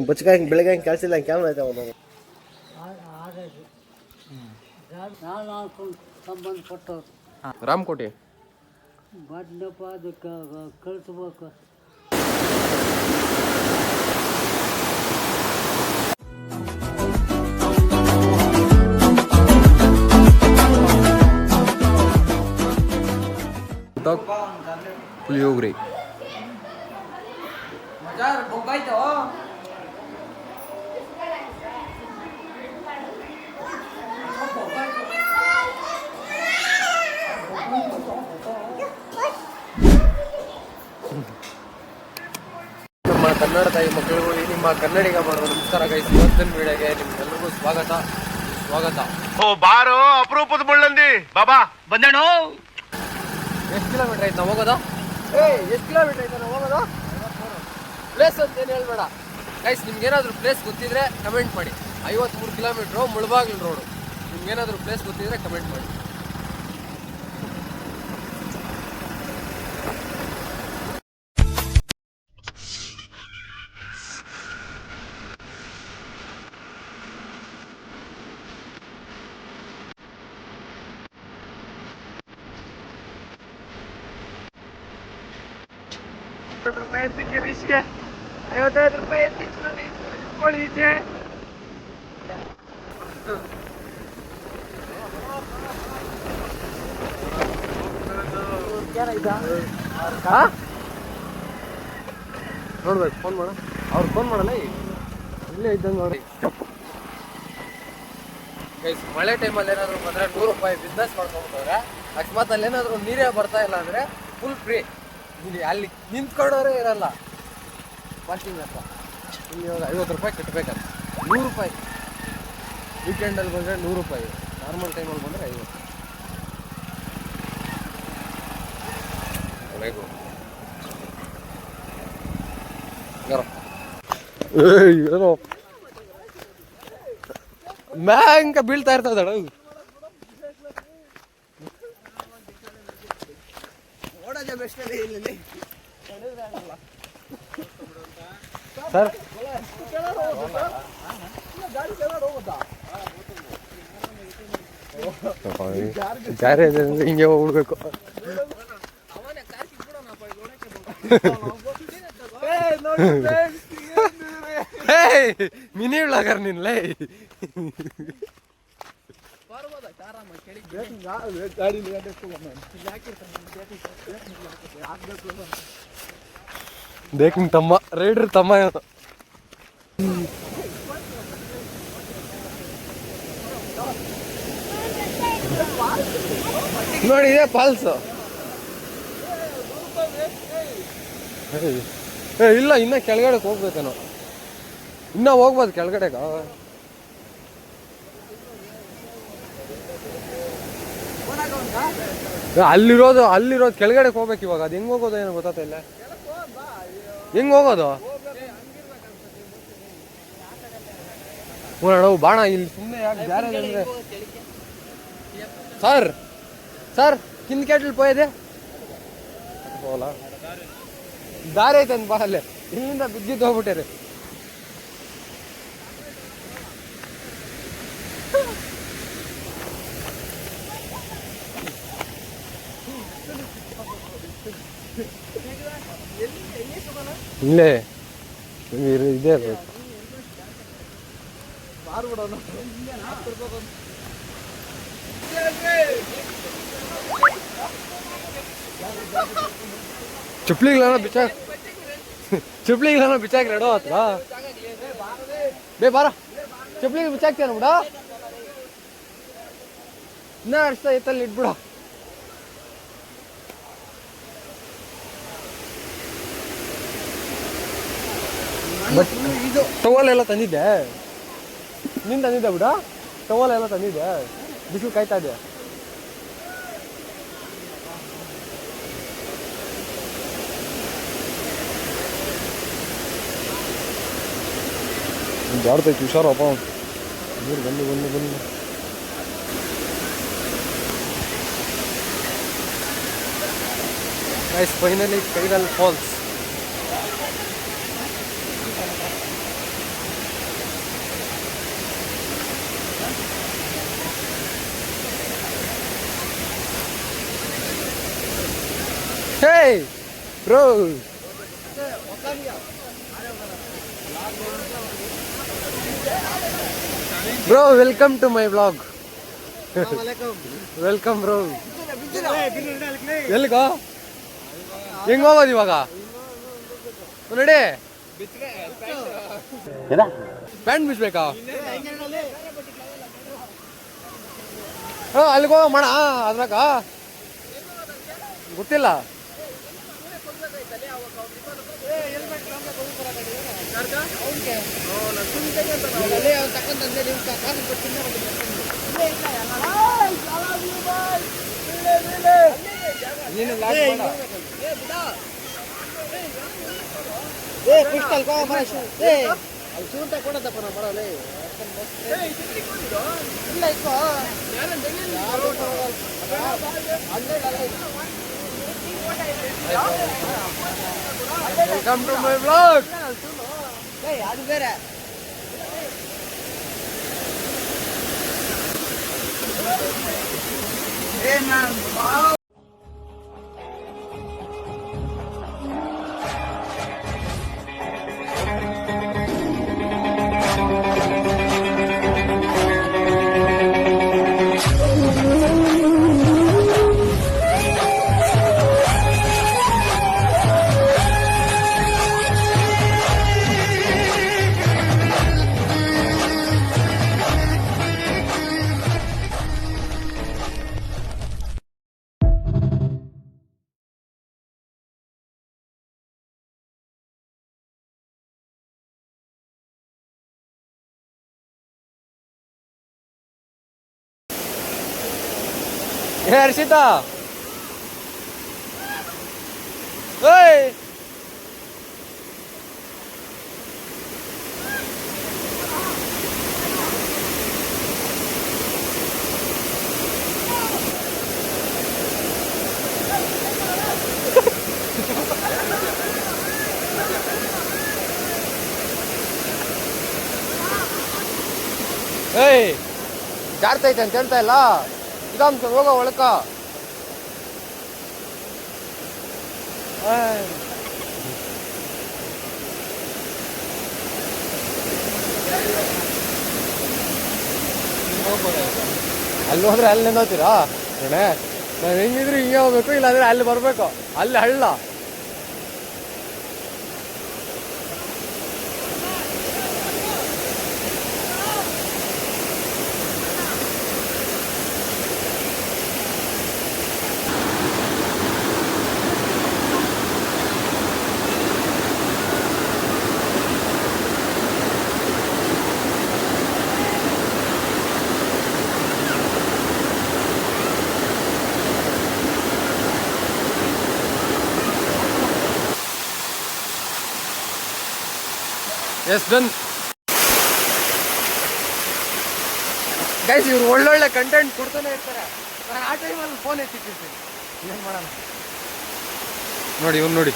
ಬಚ್ಚಕಾಯಿ ಬೆಳಗ್ಗೆ ಕೆಲಸಿಲ್ಲ ಕ್ಯಾಮ್ರಾ ಐತೆ ಅವನು ಸಂಬಂಧಪಟ್ಟವ್ರು ರಾಮಕೋಟೆ ಬಡ್ನಪ್ಪ ಅದಕ್ಕೆ ಕಳಿಸ್ಬೇಕು. ಪುಳಿಯೋಗರೆ ನಮ್ಮ ಕನ್ನಡ ತಾಯಿ ಮಕ್ಕಳಿಗೂ ನಿಮ್ಮ ಕನ್ನಡಿಗ ಮಾಡುವ ನಮಸ್ಕಾರ ಗೈಸ್. ಇವತ್ತಿನ ವಿಡಿಯೋಗೆ ನಿಮ್ಗೆಲ್ಲರಿಗೂ ಸ್ವಾಗತ. ಓ ಬಾರೋ ಅಪರೂಪದ ಮುಳ್ಳಂದಿ ಬಾಬಾ ಬಂದೇಣೋ. ಎಷ್ಟು ಕಿಲೋಮೀಟರ್ ಆಯ್ತು ನಾವು ಹೋಗೋದು? ಎಷ್ಟು ಕಿಲೋಮೀಟರ್ ಆಯ್ತು ನಾವು ಹೋಗೋದು? ಪ್ಲೇಸ್ ಅಂತೇನು ಹೇಳ್ಬೇಡ ಗೈಸ್. ನಿಮ್ಗೇನಾದರೂ ಪ್ಲೇಸ್ ಗೊತ್ತಿದ್ರೆ ಕಮೆಂಟ್ ಮಾಡಿ. 53 ಕಿಲೋಮೀಟ್ರು ಮುಳಬಾಗಿಲು ರೋಡು. ನಿಮ್ಗೇನಾದರೂ ಪ್ಲೇಸ್ ಗೊತ್ತಿದ್ರೆ ಕಮೆಂಟ್ ಮಾಡಿ. ರೂಪಾಯಿ ಇಷ್ಟೇ 55 ರೂಪಾಯಿ ಕೊಳಿದೆ. ನೋಡ್ಬೇಕು, ಫೋನ್ ಮಾಡ. ಅವ್ರು ಫೋನ್ ಮಾಡಲ್ಲ, ಇಲ್ಲೇ ಇದ್ದಂಗೆ ನೋಡಿ ಗೈಸ್. ಮಳೆ ಟೈಮಲ್ಲಿ ಏನಾದರೂ ಬಂದರೆ 100 ರೂಪಾಯಿ ಬಿಸ್ನೆಸ್ ಮಾಡ್ಕೊಂಡ್ರೆ, ಅಕಸ್ಮಾತ್ ಅಲ್ಲಿ ಏನಾದರೂ ನೀರೇ ಬರ್ತಾ ಇಲ್ಲ ಅಂದರೆ ಫುಲ್ ಫ್ರೀ. ಇಲ್ಲಿ ಅಲ್ಲಿ ನಿಂತ್ಕೊಂಡವರೇ ಇರಲ್ಲ ಪಾರ್ಕಿಂಗ್ ಹತ್ರ. ಇಲ್ಲಿ ಇವಾಗ 50 ರೂಪಾಯಿ ಕಟ್ಟಬೇಕಂತ. 100 ರೂಪಾಯಿ ವೀಕೆಂಡಲ್ಲಿ ಬಂದರೆ 100 ರೂಪಾಯಿ, ನಾರ್ಮಲ್ ಟೈಮಲ್ಲಿ ಬಂದರೆ 50. ಏನೋ ಮ್ಯಾಂಗ ಬೀಳ್ತಾ ಇರ್ತದ ಸರ್. ಜಾರಿ ಹಿಂಗೆ ಹೋಗ್ಬಿಡ್ಬೇಕು. Mini blogger ನಿನ್ಲೇ. ದೇಖ್ ನಿನ್ ತಮ್ಮ ರೈಡ್ರ್ ತಮ್ಮ ನೋಡಿ, ಇದೆ ಫಾಲ್ಸ್. ಇಲ್ಲ, ಇನ್ನ ಕೆಳಗಡೆಗೆ ಹೋಗ್ಬೇಕೇನೋ. ಇನ್ನ ಹೋಗ್ಬೋದು ಕೆಳಗಡೆಗ. ಅಲ್ಲಿರೋದು ಕೆಳಗಡೆಗೆ ಹೋಗ್ಬೇಕು ಇವಾಗ. ಅದು ಹೆಂಗ್ ಹೋಗೋದು ಏನೋ ಗೊತ್ತಾಗ್ತಿಲ್ಲ. ಹೆಂಗ್ ಹೋಗೋದು? ನಾವು ಬಾಣ ಇಲ್ಲಿ ಸುಮ್ಮನೆ ಯಾಕೆ ಬೇರೆ ಅಂದ್ರೆ. ಸರ್ ಕಿಂದ ಕೇಟಲ್ ಪೋಯದೆ ಹೋಗಲ್ಲ, ದಾರಿ ಐತೆ ಅಂತ ಬಾ. ಅಲ್ಲೇ ಇಲ್ಲಿಂದ ಬಿದ್ದಿದ್ದು ಹೋಗ್ಬಿಟ್ಟೆ. ಇಲ್ಲೇ ಇದೇ ಇರ್ಬೇಕು. ಚುಪ್ಲಿಗಳನ್ನ ಬಿಚ್ಚಾಕ್ ರೆಡೋ ಹತ್ರ ಬೇ ಬಾರ. ಚುಪ್ಲಿಗೆ ಬಿಚ್ಚಾಕ್ತೇನ ಬಿಡ. ಇನ್ನ ಅರ್ಥ ಐತಲ್ಲಿ ಇಟ್ಬಿಡ. ಇದು ಟವಲ್ ಎಲ್ಲ ತಂದಿದ್ದೆ. ನೀನ್ ತಂದಿದ್ದೆ ಬಿಡ. ಟವಲ್ ಎಲ್ಲ ತಂದಿದ್ದೆ. ಬಿಸಿಲು ಕಾಯ್ತಾ ಇದೆ. ಜಾಡ್ತೈತಿ, ಹುಷಾರಪ್ಪ. ನೀರು ಬಂದು guys finally Kaigal Falls. Hey bro, bro, welcome to my vlog. Welcome bro. ಎಲ್ಲಿಗೋ ಹೆಂಗ ಹೋಗೋದು ಇವಾಗ? ನೋಡಿ ಪ್ಯಾಂಟ್ ಬಿಚ್ಬೇಕಾ? ಅಲ್ಲಿಗೋ ಮಾಡ ಅದ್ರಾಗ ಗೊತ್ತಿಲ್ಲ. Welcome to my vlog. ಅದು ಬೇರೆ ಏ ಹರ್ಷಿತಾ, ಓಯ್ ಏಯ್ ಜಾರ್ತೈತೆ ಅಂತ ಹೇಳ್ತಾ ಇಲ್ಲ. ಇದಾಂಶ ಹೋಗ ಒಳಕ. ಅಲ್ಲಿ ಹೋದ್ರೆ ಅಲ್ಲಿ ನಿಂದೋತೀರಾ? ನಾನು ಹೆಂಗಿದ್ರು ಹಿಂಗೆ ಹೋಗ್ಬೇಕು, ಇಲ್ಲಾಂದ್ರೆ ಅಲ್ಲಿ ಬರ್ಬೇಕು. ಅಲ್ಲಿ ಹಳ್ಳ. Yes done guys. ಇವ್ರು ಒಳ್ಳೊಳ್ಳೆ ಕಂಟೆಂಟ್ ಕೊಡ್ತಾನೆ ಇರ್ತಾರೆ. ನಾನು ಆ ಟೈಮಲ್ಲಿ ಫೋನ್ ಎತ್ತಿಟ್ಟಿರ್ತೀನಿ. ಏನು ಮಾಡೋಣ ನೋಡಿ, ಇವ್ನು ನೋಡಿ.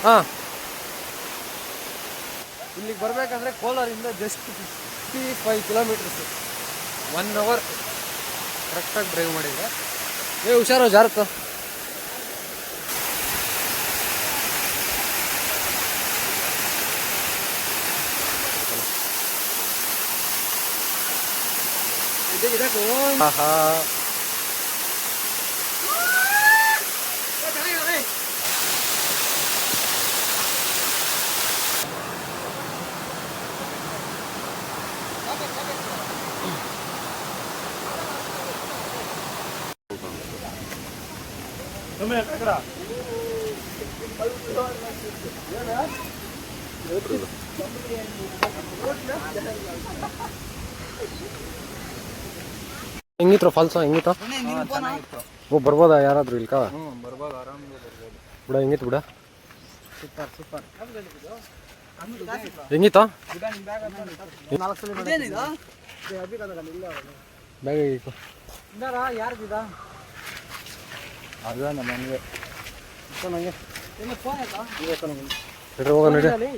ಹಾಂ, ಇಲ್ಲಿಗೆ ಬರಬೇಕಂದ್ರೆ ಕೋಲಾರಿಂದ ಜಸ್ಟ್ 55 ಕಿಲೋಮೀಟರ್ಸು, 1 ಅವರ್ ಕರೆಕ್ಟಾಗಿ ಡ್ರೈವ್ ಮಾಡಿದ್ದೆ. ಹುಷಾರೋ ಜಾರತ್ತು. ಆಹಾ, ಹೆಂಗಿತ್ತು ಫಾಲ್ಸ್? ಹೆಂಗಿತ್ತು? ಬರ್ಬೋದಾ ಯಾರಾದ್ರೂ ಇಲ್ಕ? ಬರ್ಬೋದು, ಆರಾಮಾಗಿ ಬರ್ಬೋದು. ಬಿಡ ಹೆಂಗಿತ್ತು ಬಿಡ? Super super. ಹೆಂಗಿತ್ತು ಇದೇನಿದು ಬ್ಯಾಗ್ ಹೇಗಿತ್ತು ಯಾರ್ದಿದ ಅದ ನಮ್ಮ ಮನೆಗೆ ನನಗೆ ಏನು ಫೋನ್ ಆಯ್ತಾ ನಡ್ರಿ ಹೋಗೋಣ ನಡ್ರಿ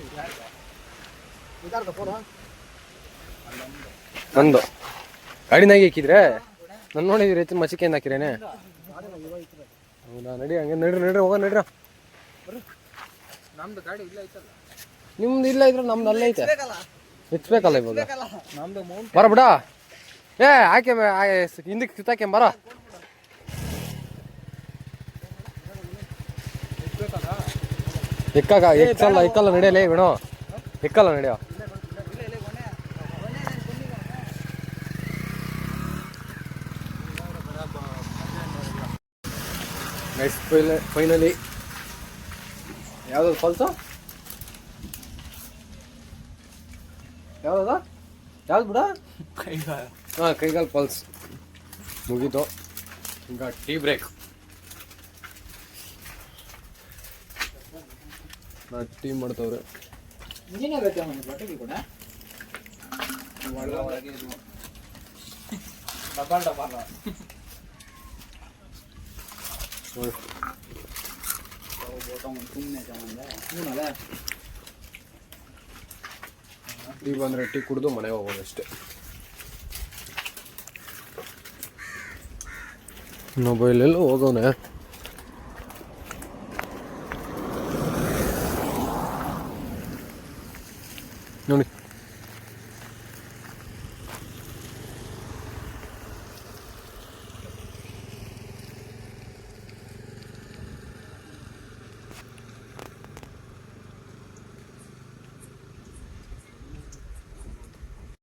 ಇದಾರ್ದ ಫೋನು ನಂದು ಗಾಡಿನಾಗೆ ಹಾಕಿದ್ರೆ ನಾನು ನೋಡಿದ್ರಿ ಹೆಚ್ಚಿನ ಮಚಿಕೆಯಿಂದ ಹಾಕಿರೇನೆ ಹೌದಾ ನಡಿ ಹಂಗೆ ನಡ್ರಿ ಹೋಗೋಣ ನಡ್ರಿ ನಮ್ದು ಗಾಡಿ ಇಲ್ಲ ಐತಲ್ಲ ನಿಮ್ದು ಇಲ್ಲ ಇದ್ರೆ ನಮ್ದು ಅಲ್ಲೇ ಐತೆ ಬೇಕಲ್ಲ ಹೆಚ್ಚಬೇಕಲ್ಲ ಇವಾಗ ನಮ್ದು ಮೌಂಟ್ ಬರ ಬಿಡ ಏ ಆಕೆ ಹಿಂದಕ್ಕೆ ಕಿತ್ತಾಕೆ ಬರ ಎಕ್ಕಲ್ಲ ನಡೆಯಲೇ ವಿಣೋ ಎಕ್ಕಲ್ಲ ನಡೆಯೋ ನೆಕ್ಸ್ಟ್ ಫೈನಲಿ ಯಾವ್ದು ಫಾಲ್ಸು ಯಾವ್ದದ ಯಾವ್ದು ಬಿಡ ಹಾಂ ಕೈಗಾಲ್ ಫಾಲ್ಸ್ ಮುಗೀತು ಈಗ ಟೀ ಬ್ರೇಕ್ ನಾ ಟೀ ಮಾಡ್ತವ್ರೆ ಬಟ್ಟೆಗೆ ಕೂಡ ಟೀ ಬಂದರೆ ಟೀ ಕುಡಿದು ಮನೆಗೆ ಹೋಗೋದು ಅಷ್ಟೇ ಮೊಬೈಲೆಲ್ಲ ಹೋಗೋನೆ ನೋಡಿ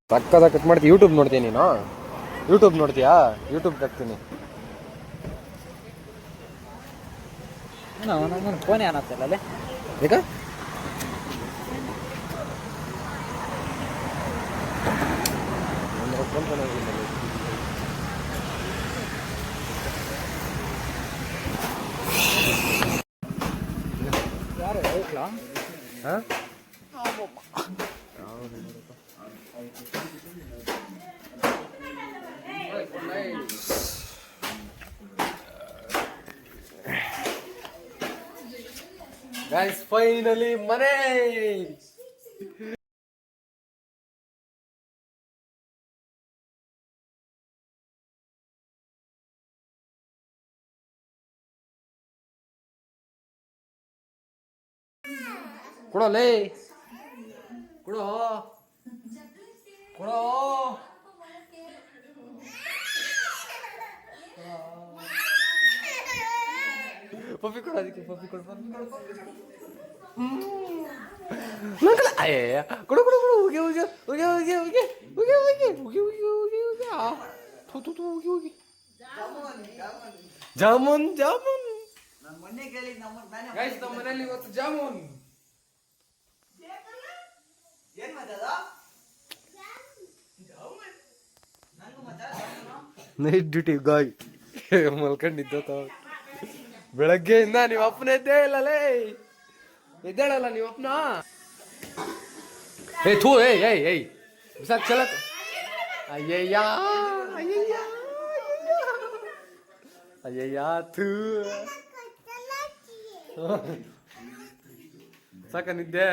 ಪಕ್ಕದ ಕಟ್ ಮಾಡ್ತೀವಿ ಯೂಟ್ಯೂಬ್ ನೋಡ್ತೀನಿ ನೀನು ಯೂಟ್ಯೂಬ್ ನೋಡ್ತೀಯಾ ಯೂಟ್ಯೂಬ್ ಹಾಕ್ತೀನಿ ಫೋನ್ ಏನತ್ತಲ್ಲ ಅಲ್ಲೇ ಈಗ ಯಾರು ಹೋಗ್ಲಾ ಹಾಂ ಗೈಸ್ ಫೈನಲಿ ಮನೆ ಕೊಡೋಲೇ ಕೊಡೋ ಕೊಡೋ ಪಪ್ಪಿ ಕೊಡು ಅದಕ್ಕೆ ಪಪ್ಪಿ ಕೊಡು ಅಯ್ಯ ಕೊಡು ಕೊಡು ಕೊಡು ಹೋಗಿ ಹೋಗಿ ಹೋಗಿ ಹೋಗಿ ಹೋಗಿ ಹೋಗಿ ಹೋಗಿ ಹೋಗಿ ಹೋಗಿ ಹೋಗಿ ಹೋಗಿ ಥೂ ಹೋಗಿ ಹೋಗಿ ಜಾಮೂನ್ ಜಾಮೂನ್ ಗೈಸ್ ನಮ್ಮ ಮನೆಯಲ್ಲಿ ಇವತ್ತು ಜಾಮೂನ್ ನೈಟ್ ಡ್ಯೂಟಿ ಗಾಯ್ ಮಲ್ಕೊಂಡಿದ್ದ ಬೆಳಗ್ಗೆಯಿಂದ ನೀವು ಅಪ್ಪನ ಎದ್ದೇ ಇಲ್ಲಲೇ ಎದ್ದೇಳಲ್ಲ ನೀವು ಅಪ್ಪನ ಏ ಥೂ ಏಯ್ ಏಯ್ ಏಯ್ ಬಿಸಾಕ್ ಚಲಕ್ ಅಯ್ಯಯ್ಯ ಅಯ್ಯಯ್ಯ ಅಯ್ಯಯ್ಯ ಥೂ ಸಾಕ ನಿದ್ದೆ